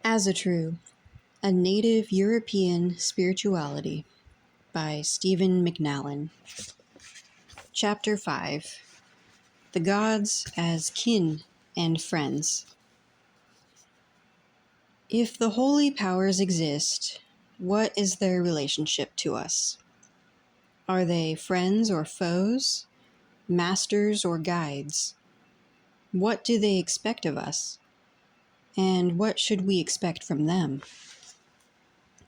Asatru, A Native European Spirituality by Stephen McNallen. Chapter 5. The Gods as Kin and Friends. If the holy powers exist, what is their relationship to us? Are they friends or foes? Masters or guides? What do they expect of us? And what should we expect from them?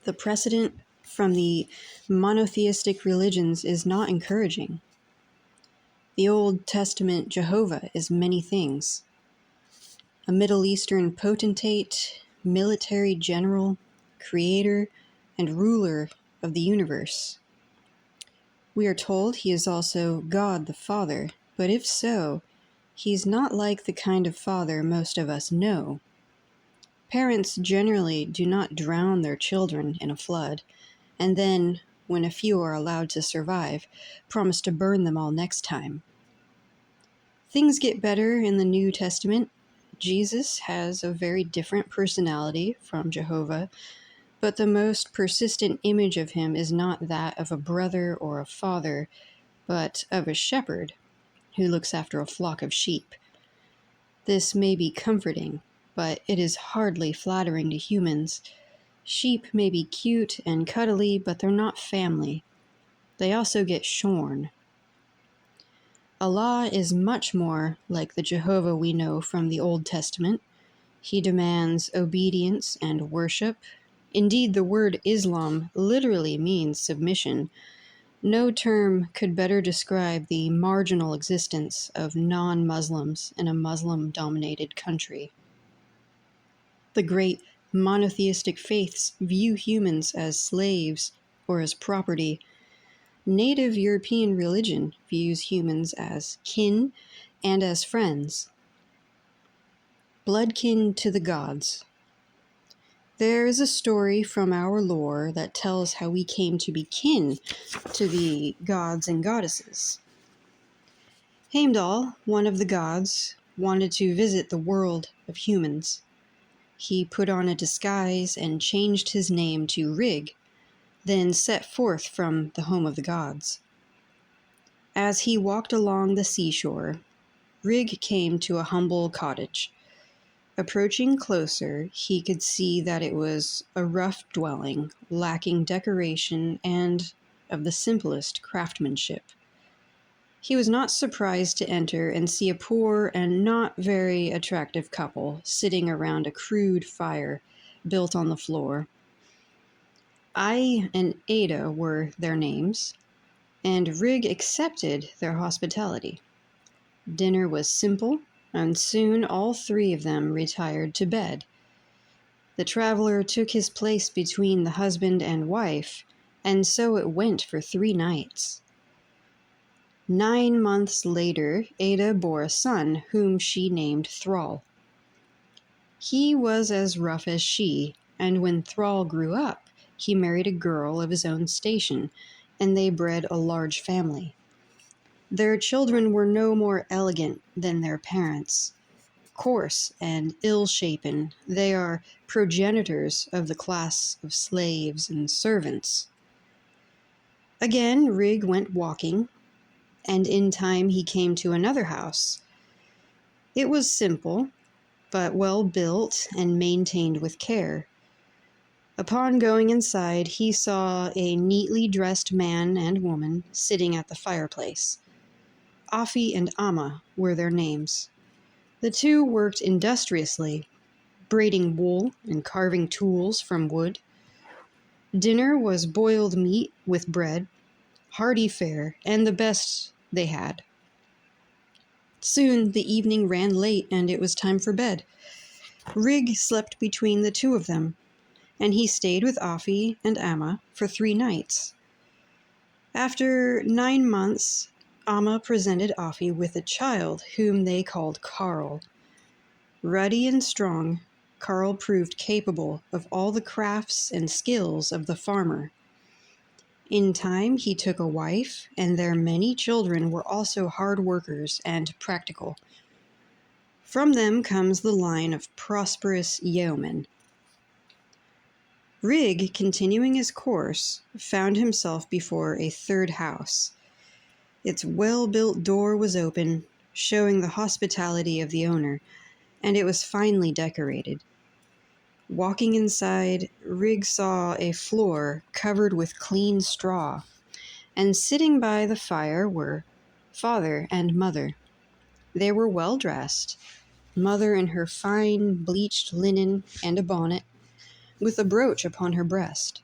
The precedent from the monotheistic religions is not encouraging. The Old Testament Jehovah is many things. A Middle Eastern potentate, military general, creator, and ruler of the universe. We are told he is also God the Father, but if so, he's not like the kind of father most of us know. Parents generally do not drown their children in a flood, and then, when a few are allowed to survive, promise to burn them all next time. Things get better in the New Testament. Jesus has a very different personality from Jehovah, but the most persistent image of him is not that of a brother or a father, but of a shepherd who looks after a flock of sheep. This may be comforting, but it is hardly flattering to humans. Sheep may be cute and cuddly, but they're not family. They also get shorn. Allah is much more like the Jehovah we know from the Old Testament. He demands obedience and worship. Indeed, the word Islam literally means submission. No term could better describe the marginal existence of non-Muslims in a Muslim-dominated country. The great monotheistic faiths view humans as slaves or as property. Native European religion views humans as kin and as friends. Bloodkin to the gods. There is a story from our lore that tells how we came to be kin to the gods and goddesses. Heimdall, one of the gods, wanted to visit the world of humans. He put on a disguise and changed his name to Rig, then set forth from the home of the gods. As he walked along the seashore, Rig came to a humble cottage. Approaching closer, he could see that it was a rough dwelling, lacking decoration and of the simplest craftsmanship. He was not surprised to enter and see a poor and not very attractive couple sitting around a crude fire built on the floor. I and Ada were their names, and Rig accepted their hospitality. Dinner was simple, and soon all three of them retired to bed. The traveler took his place between the husband and wife, and so it went for 3 nights. 9 months later, Ada bore a son, whom she named Thrall. He was as rough as she, and when Thrall grew up, he married a girl of his own station, and they bred a large family. Their children were no more elegant than their parents. Coarse and ill-shapen, they are progenitors of the class of slaves and servants. Again, Rig went walking, and in time he came to another house. It was simple, but well built and maintained with care. Upon going inside, he saw a neatly dressed man and woman sitting at the fireplace. Afi and Amma were their names. The two worked industriously, braiding wool and carving tools from wood. Dinner was boiled meat with bread, hearty fare, and the best they had. Soon the evening ran late, and it was time for bed. Rig slept between the two of them, and he stayed with Afi and Amma for 3 nights. After 9 months, Amma presented Afi with a child whom they called Carl. Ruddy and strong, Carl proved capable of all the crafts and skills of the farmer. In time, he took a wife, and their many children were also hard workers and practical. From them comes the line of prosperous yeomen. Rig, continuing his course, found himself before a third house. Its well-built door was open, showing the hospitality of the owner, and it was finely decorated. Walking inside, Rig saw a floor covered with clean straw, and sitting by the fire were father and mother. They were well dressed, mother in her fine bleached linen and a bonnet, with a brooch upon her breast,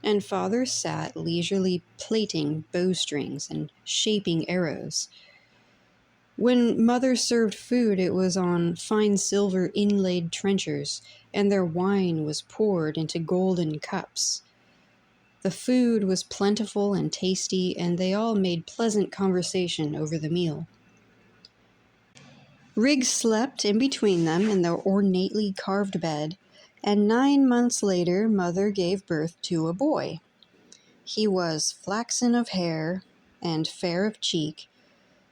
and father sat leisurely plaiting bowstrings and shaping arrows. When mother served food, it was on fine silver inlaid trenchers, and their wine was poured into golden cups. The food was plentiful and tasty, and they all made pleasant conversation over the meal. Rig slept in between them in the ornately carved bed, and 9 months later mother gave birth to a boy. He was flaxen of hair and fair of cheek,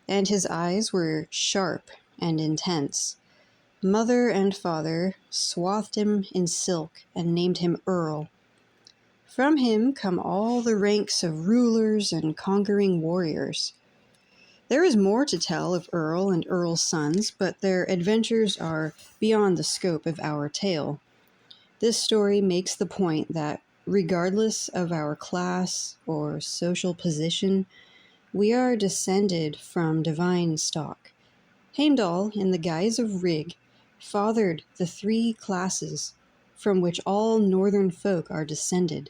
and his eyes were sharp and intense. Mother and father swathed him in silk and named him Earl. From him come all the ranks of rulers and conquering warriors. There is more to tell of Earl and Earl's sons, but their adventures are beyond the scope of our tale. This story makes the point that, regardless of our class or social position, we are descended from divine stock. Heimdall, in the guise of Rig, fathered the 3 classes from which all northern folk are descended.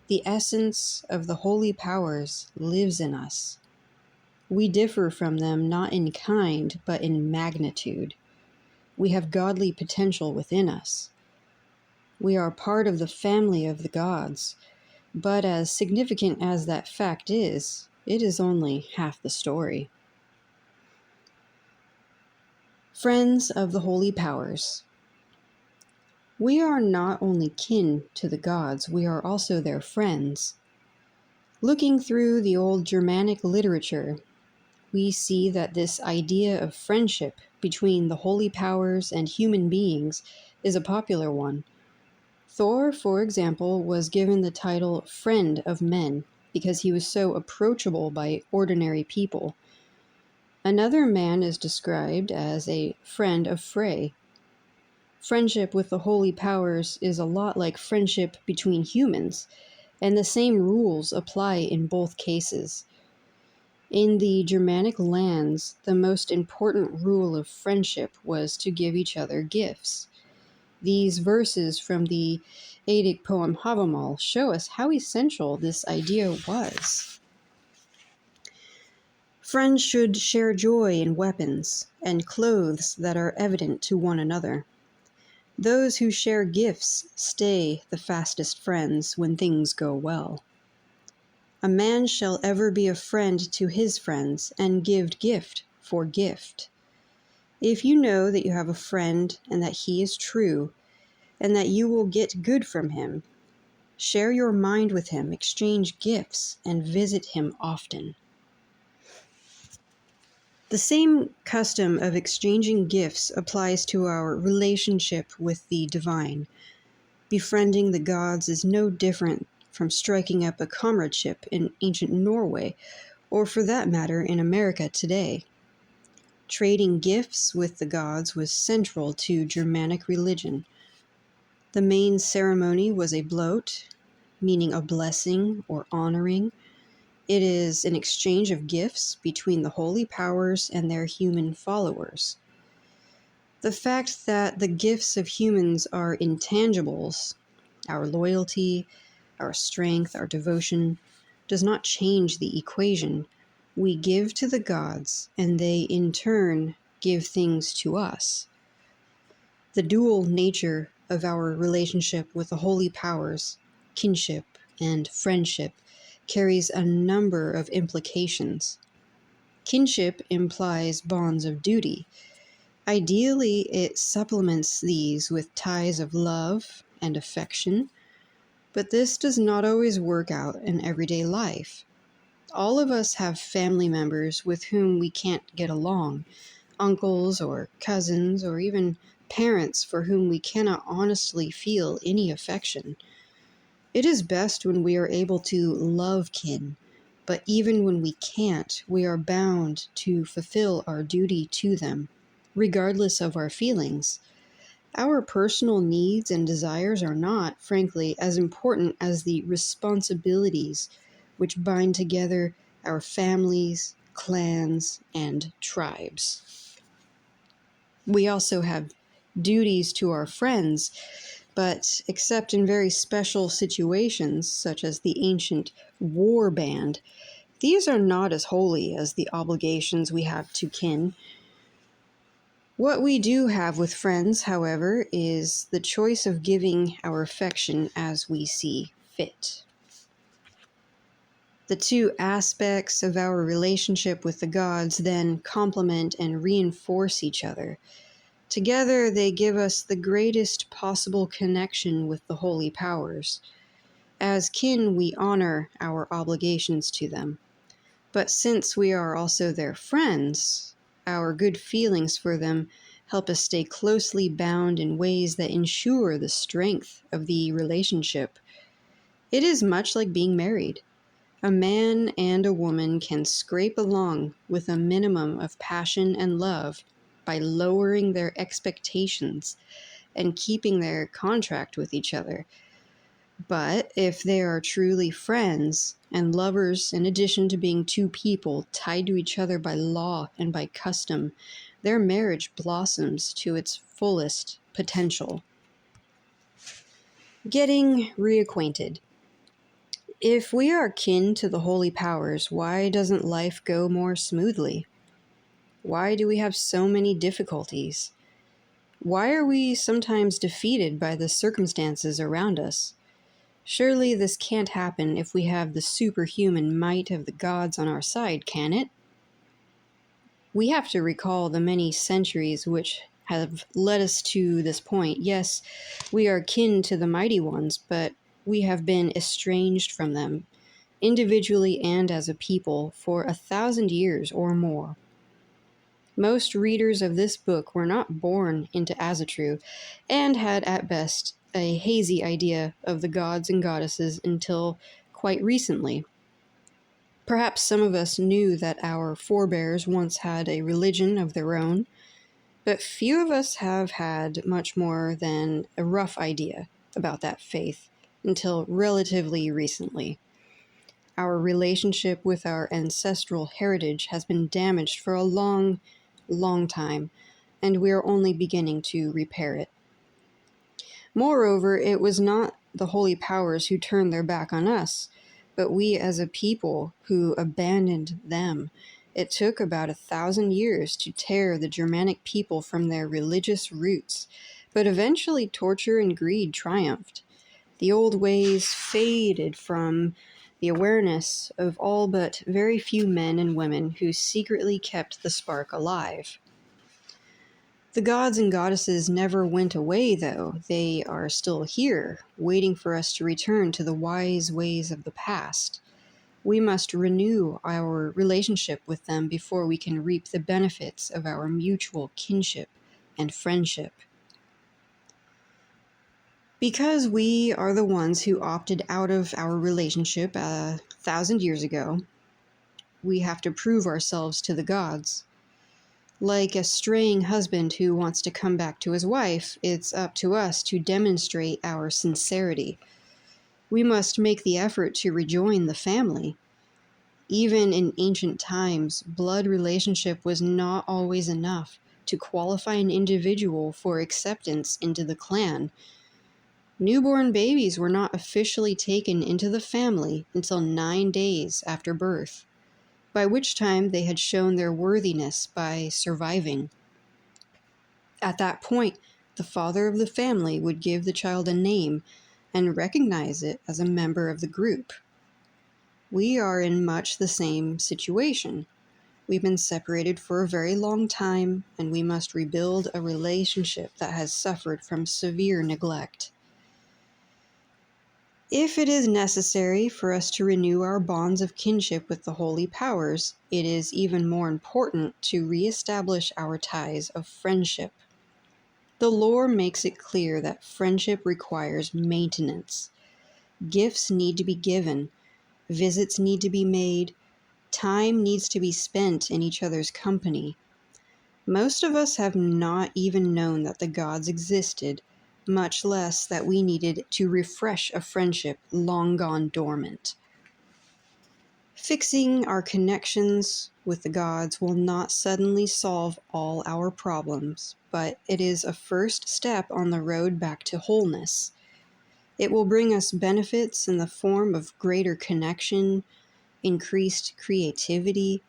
The essence of the holy powers lives in us. We differ from them not in kind, but in magnitude. We have godly potential within us. We are part of the family of the gods, but as significant as that fact is, it is only half the story. Friends of the holy powers. We are not only kin to the gods, we are also their friends. Looking through the old Germanic literature, we see that this idea of friendship between the holy powers and human beings is a popular one. Thor, for example, was given the title Friend of Men because he was so approachable by ordinary people. Another man is described as a friend of Frey. Friendship with the holy powers is a lot like friendship between humans, and the same rules apply in both cases. In the Germanic lands, the most important rule of friendship was to give each other gifts. These verses from the Eddic poem Havamal show us how essential this idea was. Friends should share joy in weapons and clothes that are evident to one another. Those who share gifts stay the fastest friends when things go well. A man shall ever be a friend to his friends, and give gift for gift. If you know that you have a friend and that he is true, and that you will get good from him, share your mind with him, exchange gifts, and visit him often. The same custom of exchanging gifts applies to our relationship with the divine. Befriending the gods is no different from striking up a comradeship in ancient Norway, or for that matter in America today. Trading gifts with the gods was central to Germanic religion. The main ceremony was a blot, meaning a blessing or honoring. It is an exchange of gifts between the holy powers and their human followers. The fact that the gifts of humans are intangibles, our loyalty, our strength, our devotion, does not change the equation. We give to the gods, and they in turn give things to us. The dual nature of our relationship with the holy powers, kinship and friendship, carries a number of implications. Kinship implies bonds of duty. Ideally, it supplements these with ties of love and affection, but this does not always work out in everyday life. All of us have family members with whom we can't get along, uncles or cousins, or even parents for whom we cannot honestly feel any affection. It is best when we are able to love kin, but even when we can't, we are bound to fulfill our duty to them, regardless of our feelings. Our personal needs and desires are not, frankly, as important as the responsibilities which bind together our families, clans, and tribes. We also have duties to our friends, but except in very special situations, such as the ancient war band, these are not as holy as the obligations we have to kin. What we do have with friends, however, is the choice of giving our affection as we see fit. The two aspects of our relationship with the gods then complement and reinforce each other. Together, they give us the greatest possible connection with the holy powers. As kin, we honor our obligations to them. But since we are also their friends, our good feelings for them help us stay closely bound in ways that ensure the strength of the relationship. It is much like being married. A man and a woman can scrape along with a minimum of passion and love by lowering their expectations and keeping their contract with each other. But if they are truly friends and lovers, in addition to being two people tied to each other by law and by custom, their marriage blossoms to its fullest potential. Getting reacquainted. If we are kin to the holy powers, why doesn't life go more smoothly? Why do we have so many difficulties? Why are we sometimes defeated by the circumstances around us? Surely this can't happen if we have the superhuman might of the gods on our side, can it? We have to recall the many centuries which have led us to this point. Yes, we are kin to the mighty ones, but we have been estranged from them, individually and as a people, for 1,000 years or more. Most readers of this book were not born into Asatru, and had at best a hazy idea of the gods and goddesses until quite recently. Perhaps some of us knew that our forebears once had a religion of their own, but few of us have had much more than a rough idea about that faith until relatively recently. Our relationship with our ancestral heritage has been damaged for a long, long time, and we are only beginning to repair it. Moreover, it was not the holy powers who turned their back on us, but we as a people who abandoned them. It took about 1,000 years to tear the Germanic people from their religious roots, but eventually torture and greed triumphed. The old ways faded from the awareness of all but very few men and women who secretly kept the spark alive. The gods and goddesses never went away, though. They are still here, waiting for us to return to the wise ways of the past. We must renew our relationship with them before we can reap the benefits of our mutual kinship and friendship. Because we are the ones who opted out of our relationship 1,000 years ago, we have to prove ourselves to the gods. Like a straying husband who wants to come back to his wife, it's up to us to demonstrate our sincerity. We must make the effort to rejoin the family. Even in ancient times, blood relationship was not always enough to qualify an individual for acceptance into the clan. Newborn babies were not officially taken into the family until 9 days after birth, by which time they had shown their worthiness by surviving. At that point, the father of the family would give the child a name and recognize it as a member of the group. We are in much the same situation. We've been separated for a very long time, and we must rebuild a relationship that has suffered from severe neglect. If it is necessary for us to renew our bonds of kinship with the holy powers, it is even more important to reestablish our ties of friendship. The lore makes it clear that friendship requires maintenance. Gifts need to be given, visits need to be made, time needs to be spent in each other's company. Most of us have not even known that the gods existed, much less that we needed to refresh a friendship long gone dormant. Fixing our connections with the gods will not suddenly solve all our problems, but it is a first step on the road back to wholeness. It will bring us benefits in the form of greater connection, increased creativity,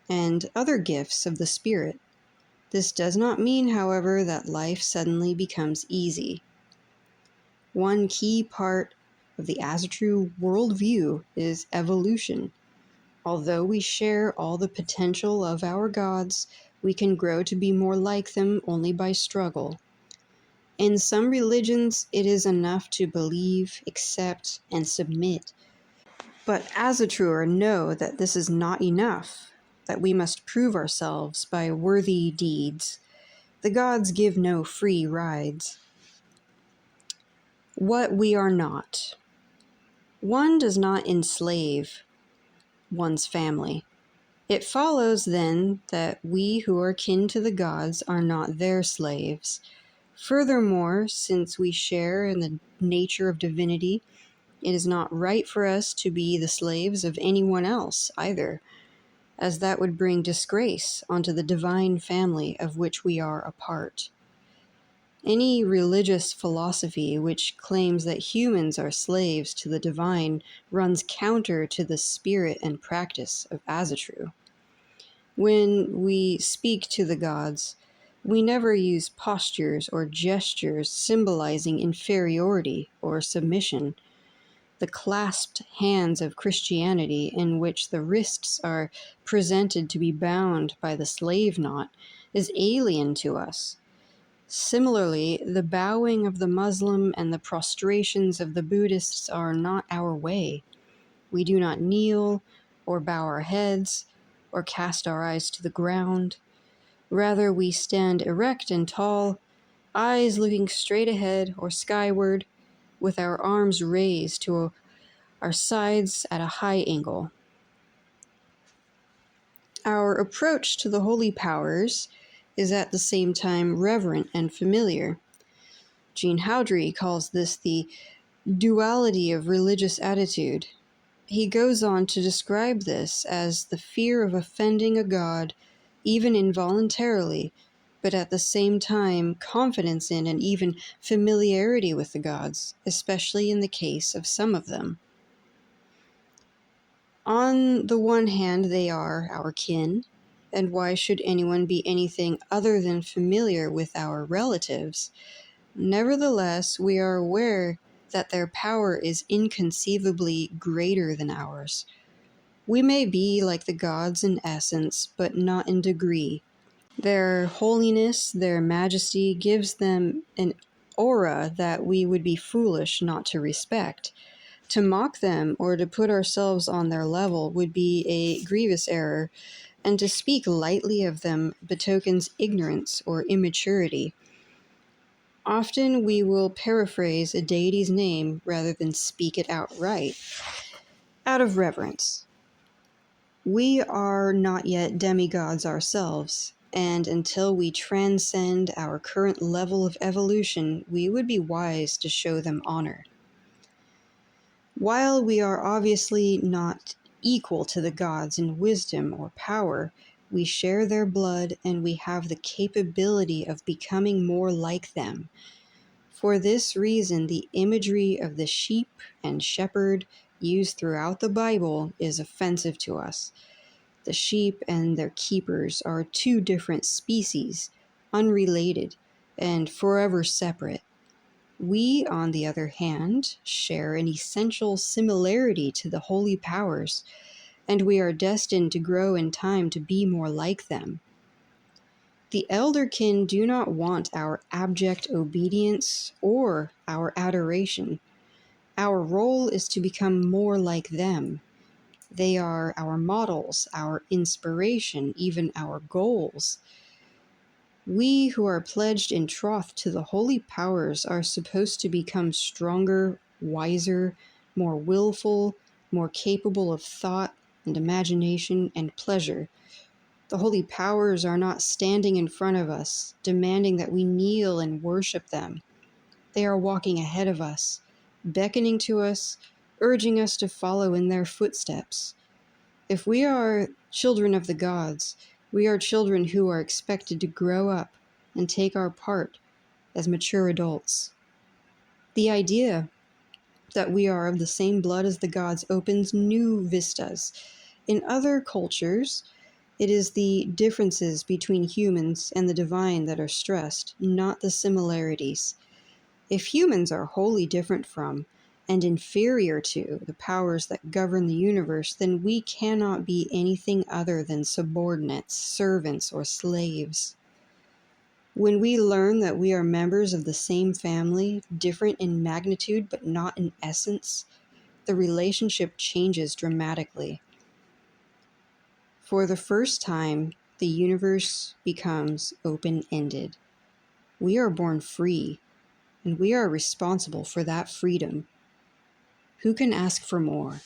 and other gifts of the spirit. This does not mean, however, that life suddenly becomes easy. One key part of the Asatru worldview is evolution. Although we share all the potential of our gods, we can grow to be more like them only by struggle. In some religions, it is enough to believe, accept, and submit. But Asatru know that this is not enough, that we must prove ourselves by worthy deeds. The gods give no free rides. What we are not. One does not enslave one's family. It follows, then, that we who are kin to the gods are not their slaves. Furthermore, since we share in the nature of divinity, it is not right for us to be the slaves of anyone else either, as that would bring disgrace onto the divine family of which we are a part. Any religious philosophy which claims that humans are slaves to the divine runs counter to the spirit and practice of Asatru. When we speak to the gods, we never use postures or gestures symbolizing inferiority or submission. The clasped hands of Christianity, in which the wrists are presented to be bound by the slave knot, is alien to us. Similarly, the bowing of the Muslim and the prostrations of the Buddhists are not our way. We do not kneel, or bow our heads, or cast our eyes to the ground. Rather, we stand erect and tall, eyes looking straight ahead or skyward, with our arms raised to our sides at a high angle. Our approach to the holy powers is at the same time reverent and familiar. Jean Howdry calls this the duality of religious attitude. He goes on to describe this as the fear of offending a god, even involuntarily, but at the same time confidence in and even familiarity with the gods, especially in the case of some of them. On the one hand, they are our kin, and why should anyone be anything other than familiar with our relatives? Nevertheless, we are aware that their power is inconceivably greater than ours. We may be like the gods in essence, but not in degree. Their holiness, their majesty gives them an aura that we would be foolish not to respect. To mock them or to put ourselves on their level would be a grievous error, and to speak lightly of them betokens ignorance or immaturity. Often we will paraphrase a deity's name rather than speak it outright, out of reverence. We are not yet demigods ourselves, and until we transcend our current level of evolution, we would be wise to show them honor. While we are obviously not equal to the gods in wisdom or power, we share their blood and we have the capability of becoming more like them. For this reason, the imagery of the sheep and shepherd used throughout the Bible is offensive to us. The sheep and their keepers are two different species, unrelated, and forever separate. We, on the other hand, share an essential similarity to the holy powers, and we are destined to grow in time to be more like them. The elderkin do not want our abject obedience or our adoration. Our role is to become more like them. They are our models, our inspiration, even our goals. We who are pledged in troth to the holy powers are supposed to become stronger, wiser, more willful, more capable of thought and imagination and pleasure. The holy powers are not standing in front of us, demanding that we kneel and worship them. They are walking ahead of us, beckoning to us, urging us to follow in their footsteps. If we are children of the gods, we are children who are expected to grow up and take our part as mature adults. The idea that we are of the same blood as the gods opens new vistas. In other cultures, it is the differences between humans and the divine that are stressed, not the similarities. If humans are wholly different from and inferior to the powers that govern the universe, then we cannot be anything other than subordinates, servants, or slaves. When we learn that we are members of the same family, different in magnitude but not in essence, the relationship changes dramatically. For the first time, the universe becomes open-ended. We are born free, and we are responsible for that freedom. Who can ask for more?